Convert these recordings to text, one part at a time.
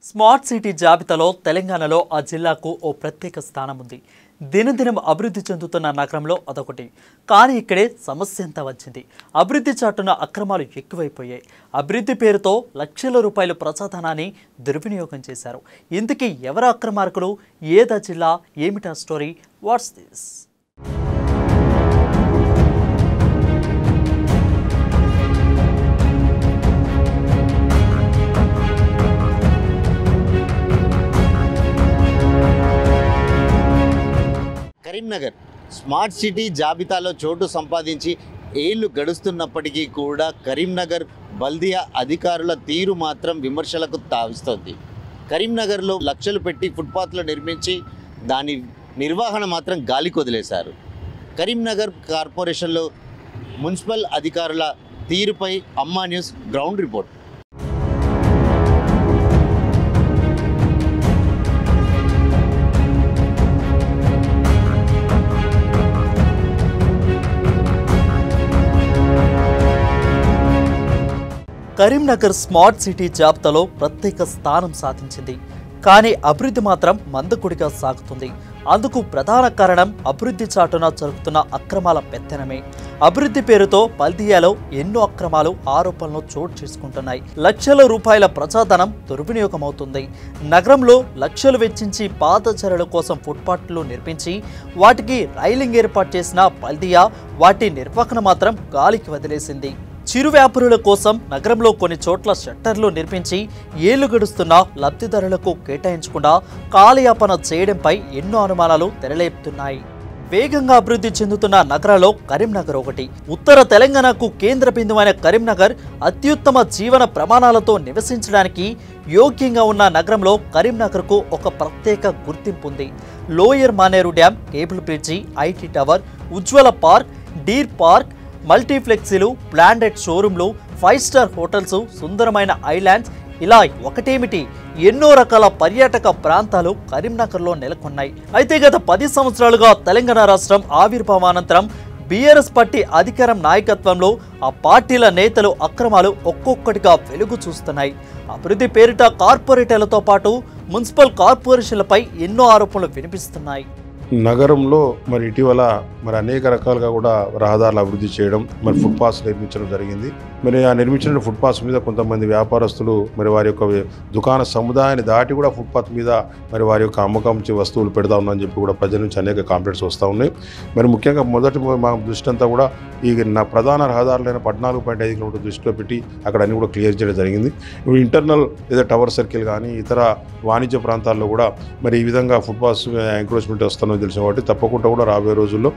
Smart city జాబితాలో తెలంగాణలో ఆ జిల్లాకు ఓ ప్రత్యేక స్థానం ఉంది. దినదినం అభివృద్ధి చెందుతున్న నగరంలో అదొకటి. కానీ ఇక్కడే సమస్య ఎంత వచ్చింది. అభివృద్ధి చాటున అక్రమాలు ఎక్కువైపోయాయి. అభివృద్ధి పేరుతో లక్షల రూపాయల ప్రజాధనాన్ని దుర్వినియోగం చేశారు. ఇందుకే ఎవరు అక్రమార్కులు, ఏదా జిల్లా, ఏమిటా story, what's this? Karimnagar smart city జాబితాలో చోటు సంపాదించి ఏళ్లు గడుస్తున్నప్పటికీ కూడా కరీంనగర్ బల్దియా అధికారుల తీరు మాత్రం విమర్శలకు తావిస్తోంది. కరీంనగర్లో లక్షలు పెట్టి ఫుట్పాత్లు నిర్మించి దాని నిర్వహణ మాత్రం గాలికి వదిలేశారు. కరీంనగర్ కార్పొరేషన్లో మున్సిపల్ అధికారుల తీరుపై అమ్మా news ground report. Karimnagar smart city జాబితాలో ప్రత్యేక స్థానం సాధించింది. కానీ అభివృద్ధి మాత్రం మందకొడిగా సాగుతుంది. అందుకు ప్రధాన కారణం అభివృద్ధి చాటున జరుగుతున్న అక్రమాల పెత్తనమే. అభివృద్ధి పేరుతో బల్దియాలో ఎన్నో అక్రమాలు, ఆరోపణలు చోటు చేసుకుంటున్నాయి. లక్షల రూపాయల ప్రజాధనం దుర్వినియోగమవుతుంది. నగరంలో లక్షలు వెచ్చించి పాదచారుల కోసం ఫుట్పాత్లు నిర్మించి వాటికి రైలింగ్ ఏర్పాటు చేసిన బల్దియా వాటి నిర్వహణ మాత్రం గాలికి వదిలేసింది. చిరు వ్యాపారుల కోసం నగరంలో కొన్ని చోట్ల షట్టర్లు నిర్మించి ఏళ్లు గడుస్తున్న లబ్ధిదారులకు కేటాయించకుండా కాలయాపన చేయడంపై ఎన్నో అనుమానాలు తెరలేపుతున్నాయి. వేగంగా అభివృద్ధి చెందుతున్న నగరాల్లో కరీంనగర్ ఒకటి. ఉత్తర తెలంగాణకు కేంద్ర బిందువైన కరీంనగర్ అత్యుత్తమ జీవన ప్రమాణాలతో నివసించడానికి యోగ్యంగా ఉన్న నగరంలో కరీంనగర్కు ఒక ప్రత్యేక గుర్తింపు ఉంది. Lower Maneru dam, cable bridge, IT tower, Ujwala park, deer park, మల్టీప్లెక్సీలు, బ్రాండెడ్ షోరూంలు, 5 స్టార్ హోటల్స్, సుందరమైన ఐలాండ్స్, ఇలా ఒకటేమిటి ఎన్నో రకాల పర్యాటక ప్రాంతాలు కరీంనగర్లో నెలకొన్నాయి. అయితే గత 10 సంవత్సరాలుగా తెలంగాణ రాష్ట్రం ఆవిర్భావానంతరం బీఆర్ఎస్ పార్టీ అధికారం నాయకత్వంలో ఆ పార్టీల నేతలు అక్రమాలు ఒక్కొక్కటిగా వెలుగు చూస్తున్నాయి. అభివృద్ధి పేరిట కార్పొరేటర్లతో పాటు మున్సిపల్ కార్పొరేషన్లపై ఎన్నో ఆరోపణలు వినిపిస్తున్నాయి. నగరంలో మరి ఇటీవల అనేక రకాలుగా కూడా రహదారులు అభివృద్ధి చేయడం, ఫుట్పాత్స్ నిర్మించడం జరిగింది. ఆ నిర్మించిన ఫుట్పాత్స్ మీద కొంతమంది వ్యాపారస్తులు వారి యొక్క దుకాణ సముదాయాన్ని దాటి కూడా ఫుట్పాత్ మీద వారి యొక్క అమ్మకం వస్తువులు పెడతా ఉన్నారని చెప్పి కూడా ప్రజల నుంచి అనేక కంప్లైంట్స్ వస్తూ ఉన్నాయి. ముఖ్యంగా మొదటి మా దృష్టి అంతా కూడా ఈ ప్రధాన రహదారులైన 14.5 కిలోమీటర్ దృష్టిలో పెట్టి అక్కడ అన్ని కూడా క్లియర్ చేయడం జరిగింది. ఇప్పుడు ఇంటర్నల్ లేదా టవర్ సర్కిల్ కానీ ఇతర వాణిజ్య ప్రాంతాల్లో కూడా ఈ విధంగా ఫుట్పాత్స్ ఎంక్రోచ్మెంట్ వస్తుందని తెలిసిన కాబట్టి తప్పకుండా కూడా రాబోయే రోజుల్లో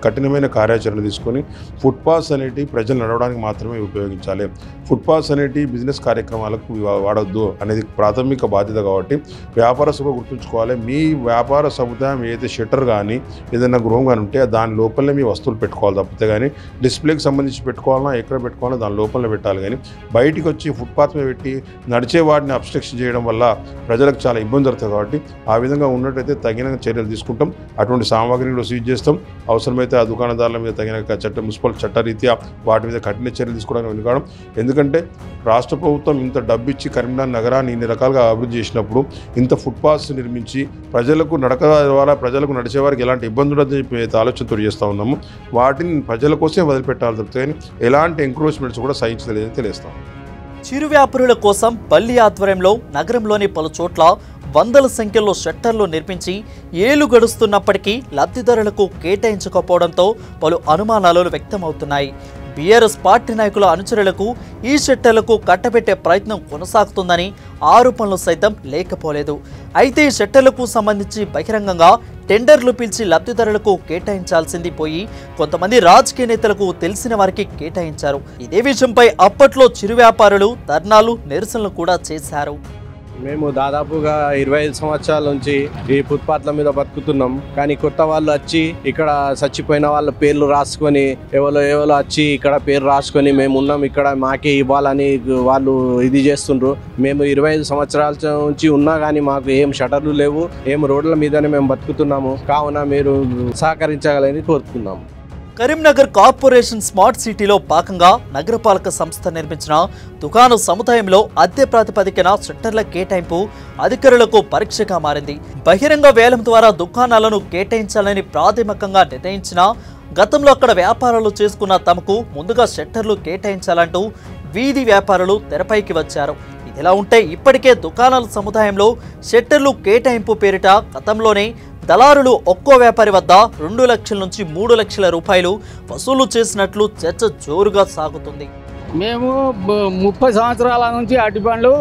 కఠినమైన కార్యాచరణ తీసుకొని ఫుట్పాత్స్ అనేటివి ప్రజలు నడవడానికి మాత్రమే ఉపయోగించాలి. ఫుట్పాత్స్ అనేటివి బిజినెస్ కార్యక్రమాలకు వాడొద్దు అనేది ప్రాథమిక బాధ్యత కాబట్టి వ్యాపారస్తులు గుర్తుంచుకోవాలి. మీ వ్యాపార సముదాయం ఏదైతే షట్టర్ కానీ ఏదైనా గృహం కానీ ఉంటే దాని లోపలనే మీ వస్తువులు పెట్టుకోవాలి తప్పితే కానీ డిస్ప్లేకి సంబంధించి పెట్టుకోవాలన్నా ఎక్కడ పెట్టుకోవాలో దాని లోపలనే పెట్టాలి. కానీ బయటికి వచ్చి ఫుట్పాత్ మీద పెట్టి నడిచే వాటిని అబ్స్ట్రక్షన్ చేయడం వల్ల ప్రజలకు చాలా ఇబ్బంది జరుగుతుంది. కాబట్టి ఆ విధంగా ఉన్నట్టయితే తగిన చర్యలు తీసుకుంటాం. అటువంటి సామాగ్రిని కూడా సీజ్ చేస్తాం. అవసరమైతే ఆ దుకాణదారుల మీద తగిన మున్సిపల్ చట్టరీత్యా వాటి మీద కఠిన చర్యలు తీసుకోవడానికి వెనుకాడం. ఎందుకంటే రాష్ట్ర ప్రభుత్వం ఇంత డబ్బు ఇచ్చి కరీంనగర్ నగరాన్ని ఇన్ని రకాలుగా అభివృద్ధి చేసినప్పుడు ఇంత ఫుట్పాత్స్ నిర్మించి ప్రజలకు నడక ద్వారా ప్రజలకు నడిచేవారికి ఎలాంటి ఇబ్బంది ఉండదని చెప్పి ఆలోచనతో చేస్తూ ఉన్నాము. వాటిని ప్రజల కోసమే వదిలిపెట్టాలి తప్పితే ఎలాంటి ఎంక్రోచ్మెంట్స్ కూడా సహించలేదని తెలియస్తాం. చిరు వ్యాపారుల కోసం పల్లి ఆధ్వర్యంలో నగరంలోని పలు చోట్ల వందల సంఖ్యలో షట్టర్లు నిర్మించి ఏళ్లు గడుస్తున్నప్పటికీ లబ్ధిదారులకు కేటాయించకపోవడంతో పలు అనుమానాలు వ్యక్తమవుతున్నాయి. బీఆర్ఎస్ పార్టీ నాయకుల అనుచరులకు ఈ షట్టర్లకు కట్టబెట్టే ప్రయత్నం కొనసాగుతుందని ఆరోపణలు సైతం లేకపోలేదు. అయితే ఈ షట్టర్లకు సంబంధించి బహిరంగంగా టెండర్లు పిలిచి లబ్ధిదారులకు కేటాయించాల్సింది పోయి కొంతమంది రాజకీయ నేతలకు తెలిసిన వారికి కేటాయించారు. ఇదే విషయంపై అప్పట్లో చిరు వ్యాపారులు ధర్నాలు, నిరసనలు కూడా చేశారు. మేము దాదాపుగా 25 సంవత్సరాల నుంచి ఈ ఫుట్పాత్ల మీద బతుకుతున్నాం. కానీ కొత్త వాళ్ళు వచ్చి ఇక్కడ చచ్చిపోయిన వాళ్ళ పేర్లు రాసుకొని ఎవరో వచ్చి ఇక్కడ పేరు రాసుకొని మేము ఉన్నాం ఇక్కడ మాకే ఇవ్వాలని వాళ్ళు ఇది చేస్తుండ్రు. మేము 25 సంవత్సరాల నుంచి ఉన్నా కానీ మాకు ఏం షటర్లు లేవు, ఏం రోడ్ల మీదనే మేము బతుకుతున్నాము. కావున మీరు సహకరించగలని కోరుతున్నాము. కరీంనగర్ కార్పొరేషన్ స్మార్ట్ సిటీలో భాగంగా నగరపాలక సంస్థ నిర్మించిన దుకాణ సముదాయంలో అద్దె ప్రాతిపదికన షట్టర్ల కేటాయింపు అధికారులకు పరీక్షగా మారింది. బహిరంగ వేలం ద్వారా దుకాణాలను కేటాయించాలని ప్రాథమికంగా నిర్ణయించిన గతంలో అక్కడ వ్యాపారాలు చేసుకున్న తమకు ముందుగా షట్టర్లు కేటాయించాలంటూ వీధి వ్యాపారులు తెరపైకి వచ్చారు. ఇదిలా ఉంటే ఇప్పటికే దుకాణాల సముదాయంలో షట్టర్లు కేటాయింపు పేరిట గతంలోనే దళారులు ఒక్కో వ్యాపారి వద్ద 2 లక్షల నుంచి 3 లక్షల రూపాయలు వసూలు చేసినట్లు చర్చ జోరుగా సాగుతుంది. మేము 30 సంవత్సరాల నుంచి అరటిపండ్లు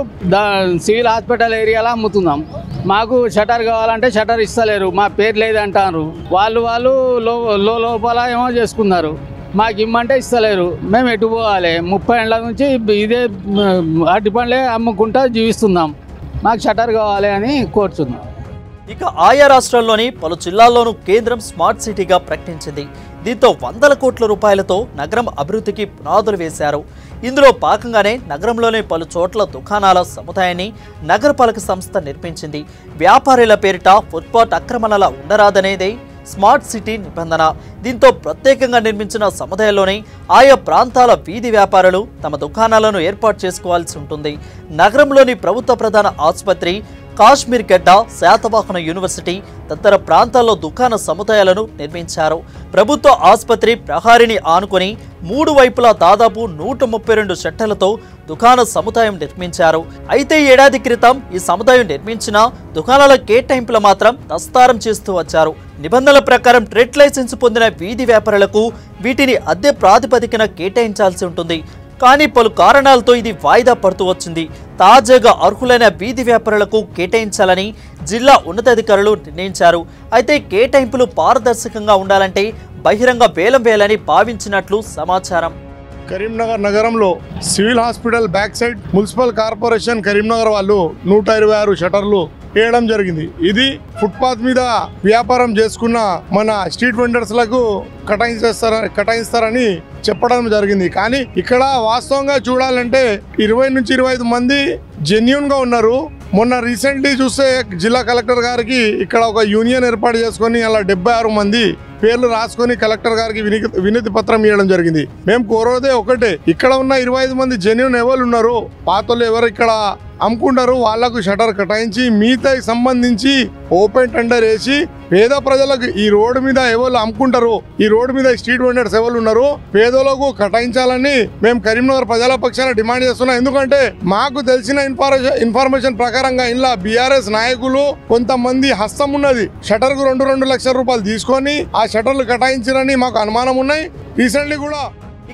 సివిల్ హాస్పిటల్ ఏరియాలో అమ్ముతున్నాం. మాకు షటర్ కావాలంటే షటర్ ఇస్తలేరు, మా పేరు లేదంటారు. వాళ్ళు లోపల ఏమో చేసుకున్నారు, మాకు ఇమ్మంటే ఇస్తలేరు. మేము ఎటు పోవాలి? 30 ఏళ్ళ నుంచి ఇదే అరటిపండ్లే అమ్ముకుంటా జీవిస్తున్నాం. మాకు షటర్ కావాలి అని కోరుతున్నాం. ఇక ఆయా రాష్ట్రాల్లోని పలు జిల్లాల్లోనూ కేంద్రం స్మార్ట్ సిటీగా ప్రకటించింది. దీంతో వందల కోట్ల రూపాయలతో నగరం అభివృద్ధికి పునాదులు వేశారు. ఇందులో భాగంగానే నగరంలోని పలు చోట్ల దుకాణాల సముదాయాన్ని నగరపాలక సంస్థ నిర్మించింది. వ్యాపారుల పేరిట ఫుట్పాత్ ఆక్రమణల ఉండరాదనేదే స్మార్ట్ సిటీ నిబంధన. దీంతో ప్రత్యేకంగా నిర్మించిన సముదాయంలోనే ఆయా ప్రాంతాల వీధి వ్యాపారులు తమ దుకాణాలను ఏర్పాటు చేసుకోవాల్సి ఉంటుంది. నగరంలోని ప్రభుత్వ ప్రధాన ఆసుపత్రి, కాశ్మీర్ గడ్డ, శాతవాహన యూనివర్సిటీ తదితర ప్రాంతాల్లో దుకాణ సముదాయాలను నిర్మించారు. ప్రభుత్వ ఆసుపత్రి ప్రహారిని ఆనుకొని 3 వైపులా దాదాపు 132 షట్టర్లతో దుకాణ సముదాయం నిర్మించారు. అయితే ఏడాది క్రితం ఈ సముదాయం నిర్మించిన దుకాణాల కేటాయింపులు మాత్రం దస్తారం చేస్తూ వచ్చారు. నిబంధనల ప్రకారం ట్రేడ్ లైసెన్స్ పొందిన వీధి వ్యాపారులకు వీటిని అద్దె ప్రాతిపదికన కేటాయించాల్సి ఉంటుంది. కానీ పలు కారణాలతో ఇది వాయిదా పడుతూ వచ్చింది. తాజాగా అర్హులైన వీధి వ్యాపారులకు కేటాయించాలని జిల్లా ఉన్నతాధికారులు నిర్ణయించారు. అయితే కేటాయింపులు పారదర్శకంగా ఉండాలంటే బహిరంగ వేలం వేయాలని భావించినట్లు సమాచారం. కరీంనగర్ నగరంలో civil hospital back side municipal corporation Karimnagar వాళ్ళు 126 షటర్లు వేయడం జరిగింది. ఇది ఫుట్పాత్ మీద వ్యాపారం చేసుకున్న మన స్ట్రీట్ వెండర్స్లకు కటాయిస్తారని చెప్పడం జరిగింది. కానీ ఇక్కడ వాస్తవంగా చూడాలంటే 20 నుంచి 25 మంది జెన్యూన్ గా ఉన్నారు. మొన్న రీసెంట్లీ చూస్తే జిల్లా కలెక్టర్ గారికి ఇక్కడ ఒక యూనియన్ ఏర్పాటు చేసుకొని అలా 76 మంది పేర్లు రాసుకొని కలెక్టర్ గారికి వినతి పత్రం ఇవ్వడం జరిగింది. మేము కోరేదే ఒకటే, ఇక్కడ ఉన్న 25 మంది జెన్యూన్ ఎవరు ఉన్నారు, పాతలు ఎవరు ఇక్కడ అమ్ముకుంటారు వాళ్లకు షటర్ కటాయించి మిగతా సంబంధించి ఓపెన్ టెండర్ వేసి పేద ప్రజలకు ఈ రోడ్డు మీద ఎవరు అమ్ముకుంటారు, ఈ రోడ్డు మీద స్ట్రీట్ వెండర్స్ ఎవరు ఉన్నారు పేదలకు కటాయించాలని మేము కరీంనగర్ ప్రజల పక్షాన డిమాండ్ చేస్తున్నాం. ఎందుకంటే మాకు తెలిసిన ఇన్ఫర్మేషన్ ప్రకారంగా ఇలా బీఆర్ఎస్ నాయకులు కొంతమంది హస్తం ఉన్నది. షటర్ కు 2 లక్షల రూపాయలు తీసుకొని ఆ షటర్లు కటాయించారని మాకు అనుమానం ఉన్నాయి. రీసెంట్లీ కూడా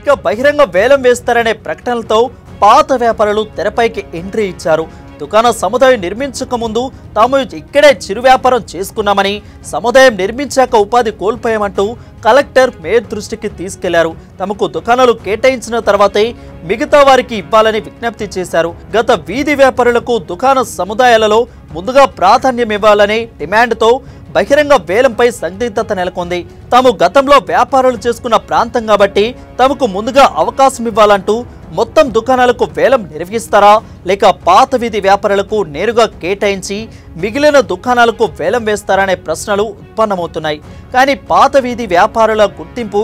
ఇక బహిరంగ వేలం వేస్తారనే ప్రకటనలతో పాత వ్యాపారులు తెరపైకి ఎంట్రీ ఇచ్చారు. దుకాణ సముదాయం నిర్మించక ముందు తాము ఇక్కడే చిరు వ్యాపారం చేసుకున్నామని, సముదాయం నిర్మించాక ఉపాధి కోల్పోయామంటూ కలెక్టర్ మేయర్ దృష్టికి తీసుకెళ్లారు. తమకు దుకాణాలు కేటాయించిన తర్వాతే మిగతా వారికి ఇవ్వాలని విజ్ఞప్తి చేశారు. గత వీధి వ్యాపారులకు దుకాణ సముదాయాలలో ముందుగా ప్రాధాన్యం ఇవ్వాలనే డిమాండ్తో బహిరంగ వేలంపై సందిగ్ధత నెలకొంది. తాము గతంలో వ్యాపారాలు చేసుకున్న ప్రాంతం కాబట్టి తమకు ముందుగా అవకాశం ఇవ్వాలంటూ మొత్తం దుకాణాలకు వేలం నిర్వహిస్తారా, లేక పాత వీధి వ్యాపారులకు నేరుగా కేటాయించి మిగిలిన దుకాణాలకు వేలం వేస్తారనే ప్రశ్నలు ఉత్పన్నమవుతున్నాయి. కానీ పాత వీధి వ్యాపారుల గుర్తింపు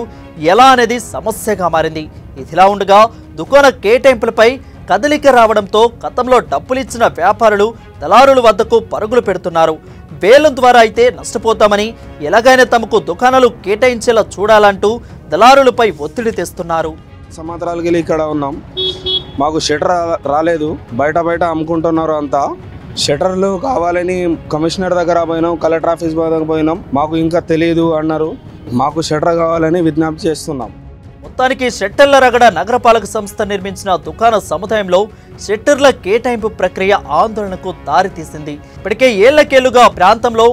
ఎలా అనేది సమస్యగా మారింది. ఇదిలా ఉండగా దుకాణ కేటాయింపులపై కదలిక రావడంతో గతంలో డబ్బులిచ్చిన వ్యాపారులు దళారుల వద్దకు పరుగులు పెడుతున్నారు. వేలం ద్వారా అయితే నష్టపోతామని, ఎలాగైనా తమకు దుకాణాలు కేటాయించేలా చూడాలంటూ దళారులపై ఒత్తిడి తెస్తున్నారు. సంవత్సరాలకి వెళ్ళి ఇక్కడ ఉన్నాం, మాకు షటర్ రాలేదు, బయట అమ్ముకుంటున్నారు అంతా. షటర్లు కావాలని కమిషనర్ దగ్గర పోయినాం, కలెక్టర్ ఆఫీస్ దగ్గర పోయినాం, మాకు ఇంకా తెలియదు అన్నారు. మాకు షటర్ కావాలని విజ్ఞప్తి చేస్తున్నాం. మొత్తానికి షట్టర్ల రగడ నగరపాలక సంస్థ నిర్మించిన దుకాణ సముదాయంలో షట్టర్ల కేటాయింపు ప్రక్రియ ఆందోళనకు దారితీసింది. ఇప్పటికే ఏళ్లకేళ్లుగా ప్రాంతంలో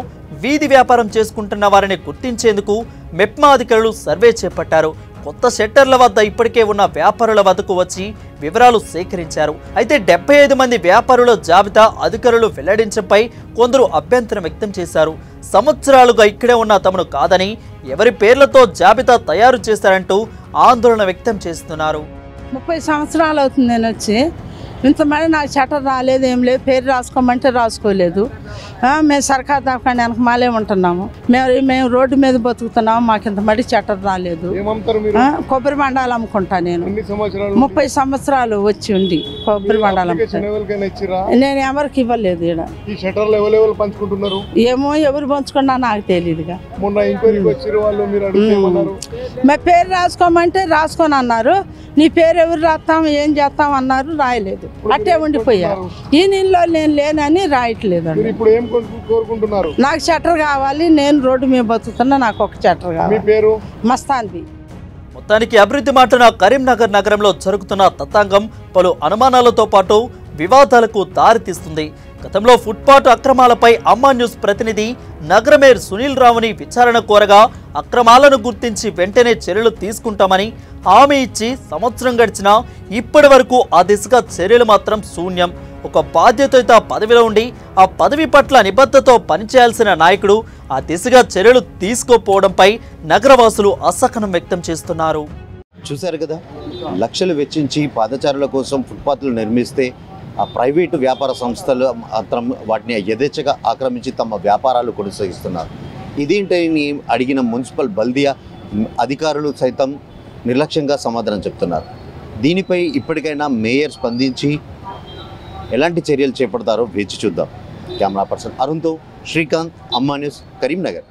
వీధి వ్యాపారం చేసుకుంటున్న వారిని గుర్తించేందుకు మెప్మా అధికారులు సర్వే చేపట్టారు. కొత్త షట్టర్ల వద్ద ఇప్పటికే ఉన్న వ్యాపారుల వద్దకు వచ్చి వివరాలు సేకరించారు. అయితే 75 మంది వ్యాపారుల జాబితా అధికారులు వెల్లడించడంపై కొందరు అభ్యంతరం వ్యక్తం చేశారు. సంవత్సరాలుగా ఇక్కడే ఉన్న తమను కాదని, ఎవరి పేర్లతో జాబితా తయారు చేశారంటూ ఆందోళన వ్యక్తం చేస్తున్నారు. 30 సంవత్సరాలు అవుతుంది నేను వచ్చి. ఇంతమంది నాకు షటర్ రాలేదు, ఏం లేదు. పేరు రాసుకోమంటే రాసుకోలేదు. మేము సర్కార్ దాకానే వెనక మాలే ఉంటున్నాము. మేము రోడ్డు మీద బతుకుతున్నాము. మాకు ఇంతమంది షటర్ రాలేదు. కొబ్బరి బండాలు అమ్ముకుంటా నేను. 30 సంవత్సరాలు వచ్చి ఉండి కొబ్బరి బండాలు అమ్ముకుంటా. నేను ఎవరికి ఇవ్వలేదు. ఏమో ఎవరు పంచుకున్నా నాకు తెలియదుగా. మా పేరు రాసుకోమంటే రాసుకొని అన్నారు. నీ పేరు ఎవరు రాస్తాం ఏం చేస్తాం అన్నారు. రాయలేదు, అట్టే ఉండిపోయా. ఈ నీళ్ళలో నేను లేనని రాయట్లేదు. నాకు షట్టర్ కావాలి. నేను రోడ్డు మీద బతుకుతున్నా. నాకు ఒక షట్టర్ కావాలి. మస్తాన్వి. మొత్తానికి అభివృద్ధి మాటన కరీంనగర్ నగరంలో జరుగుతున్న తతంగం పలు అనుమానాలతో పాటు వివాదాలకు దారితీస్తుంది. గతంలో ఫుట్పాత్ అక్రమాలపై అమ్మా న్యూస్ ప్రతినిధి నగర మేయర్ సునీల్ రావుని విచారణ కోరగా అక్రమాలను గుర్తించి వెంటనే చర్యలు తీసుకుంటామని హామీ ఇచ్చి సంవత్సరం గడిచినా ఇప్పటి వరకు ఆ దిశగా చర్యలు మాత్రం శూన్యం. ఒక బాధ్యతయుత పదవిలో ఉండి ఆ పదవి పట్ల నిబద్ధతతో పనిచేయాల్సిన నాయకుడు ఆ దిశగా చర్యలు తీసుకోపోవడంపై నగరవాసులు అసహనం వ్యక్తం చేస్తున్నారు. చూశారు కదా, లక్షలు వెచ్చించి పాదచారుల కోసం ఫుట్పాత్లు నిర్మిస్తే ఆ ప్రైవేటు వ్యాపార సంస్థలు మాత్రం వాటిని యథేచ్ఛగా ఆక్రమించి తమ వ్యాపారాలు కొనసాగిస్తున్నారు. ఇదేంటని అడిగిన మున్సిపల్ బల్దియా అధికారులు సైతం నిర్లక్ష్యంగా సమాధానం చెప్తున్నారు. దీనిపై ఇప్పటికైనా మేయర్ స్పందించి ఎలాంటి చర్యలు చేపడతారో వేచి చూద్దాం. కెమెరా పర్సన్ అరుణ్తో శ్రీకాంత్, అమ్మా న్యూస్, కరీంనగర్.